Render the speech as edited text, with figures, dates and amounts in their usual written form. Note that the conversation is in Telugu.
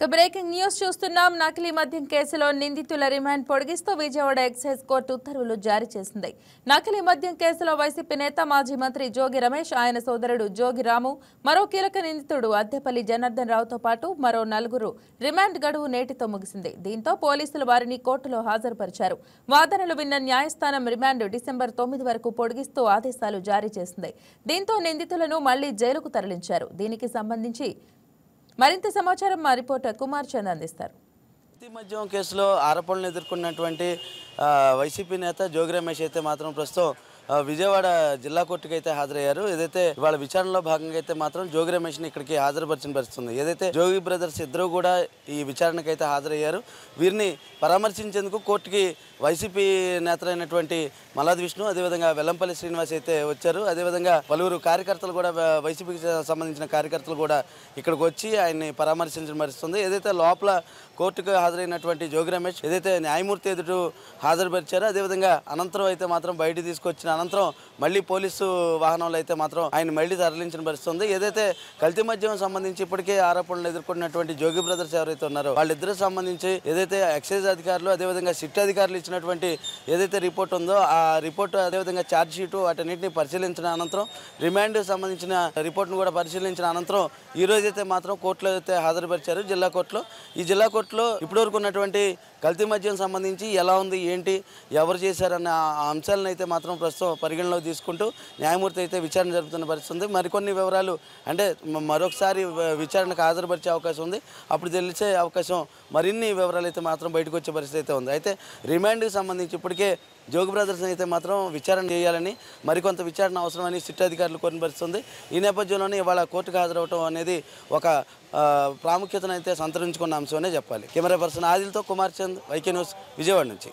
బ్రేకింగ్ న్యూస్ చూస్తున్నాం. నకిలీ మద్యం కేసులో నిందితుల రిమాండ్ పొడిగిస్తూ విజయవాడ ఎక్సైజ్ కోర్టు ఉత్తర్వులు జారీ చేసింది. నకిలీ మద్యం కేసులో వైసీపీ నేత మాజీ మంత్రి జోగి రమేష్, ఆయన సోదరుడు జోగి రాము, మరో కీలక నిందితుడు అద్దెపల్లి జనార్దన్ రావుతో పాటు మరో నలుగురు రిమాండ్ గడువు నేటితో ముగిసింది. దీంతో పోలీసులు వారిని కోర్టులో హాజరుపరిచారు. వాదనలు విన్న న్యాయస్థానం రిమాండ్ డిసెంబర్ 9 వరకు పొడిగిస్తూ ఆదేశాలు జారీ చేసింది. దీంతో నిందితులను మళ్లీ జైలుకు తరలించారు. దీనికి సంబంధించి మరింత సమాచారం మా రిపోర్టర్ కుమార్ చంద్ అందిస్తారు. మద్యం కేసులో ఆరోపణలు ఎదుర్కొన్నటువంటి వైసీపీ నేత జోగి రమేష్ అయితే మాత్రం ప్రస్తుతం విజయవాడ జిల్లా కోర్టుకు అయితే హాజరయ్యారు. ఏదైతే ఇవాళ విచారణలో భాగంగా అయితే మాత్రం జోగి రమేష్ని ఇక్కడికి హాజరుపరిచిన పరిస్థితుంది. ఏదైతే జోగి బ్రదర్స్ ఇద్దరు కూడా ఈ విచారణకు అయితే హాజరయ్యారు. వీరిని పరామర్శించేందుకు కోర్టుకి వైసీపీ నేతలైనటువంటి మల్లాది విష్ణు, అదేవిధంగా వెల్లంపల్లి శ్రీనివాస్ అయితే వచ్చారు. అదేవిధంగా పలువురు కార్యకర్తలు కూడా, వైసీపీకి సంబంధించిన కార్యకర్తలు కూడా ఇక్కడికి వచ్చి ఆయన్ని పరామర్శించడం పరిస్థితుంది. ఏదైతే లోపల కోర్టుకు హాజరైనటువంటి జోగి రమేష్ ఏదైతే న్యాయమూర్తి ఎదుట హాజరుపరిచారో, అదేవిధంగా అనంతరం అయితే మాత్రం బయట తీసుకొచ్చిన అనంతరం మళ్ళీ పోలీసు వాహనంలో అయితే మాత్రం ఆయన మళ్ళీ తరలించిన పరిస్థితుంది. ఏదైతే కల్తీ మద్యం సంబంధించి ఇప్పటికే ఆరోపణలు ఎదుర్కొన్నటువంటి జోగి బ్రదర్స్ ఎవరైతే ఉన్నారో వాళ్ళిద్దరికి సంబంధించి ఏదైతే ఎక్సైజ్ అధికారులు, అదేవిధంగా సిట్ అధికారులు ఇచ్చినటువంటి ఏదైతే రిపోర్ట్ ఉందో ఆ రిపోర్టు, అదేవిధంగా ఛార్జ్ షీటు వాటన్నింటినీ పరిశీలించిన అనంతరం రిమాండ్ సంబంధించిన రిపోర్ట్ను కూడా పరిశీలించిన అనంతరం ఈ రోజైతే మాత్రం కోర్టులో అయితే హాజరుపరిచారు. జిల్లా కోర్టులో ఈ జిల్లా కోర్టులో ఇప్పటివరకు ఉన్నటువంటి కల్తీ మద్యం సంబంధించి ఎలా ఉంది, ఏంటి, ఎవరు చేశారన్న అంశాలను అయితే మాత్రం ప్రస్తుతం పరిగణలోకి తీసుకుంటూ న్యాయమూర్తి అయితే విచారణ జరుపుతున్న పరిస్థితి ఉంది. మరికొన్ని వివరాలు అంటే మరొకసారి విచారణకు హాజరుపరిచే అవకాశం ఉంది. అప్పుడు తెలిసే అవకాశం, మరిన్ని వివరాలు అయితే మాత్రం బయటకు వచ్చే పరిస్థితి అయితే ఉంది. అయితే రిమాండ్కి సంబంధించి ఇప్పటికే జోగి బ్రదర్స్ అయితే మాత్రం విచారణ చేయాలని, మరికొంత విచారణ అవసరమని సిట్ అధికారులు కోరిన పరిస్థితుంది. ఈ నేపథ్యంలోనే ఇవాళ కోర్టుకు హాజరవడం అనేది ఒక ప్రాముఖ్యతను అయితే సంతరించుకున్న అంశమనే చెప్పాలి. కెమెరా పర్సన్ ఆదిల్తో కుమార్ చంద్, వైకే న్యూస్, విజయవాడ నుంచి.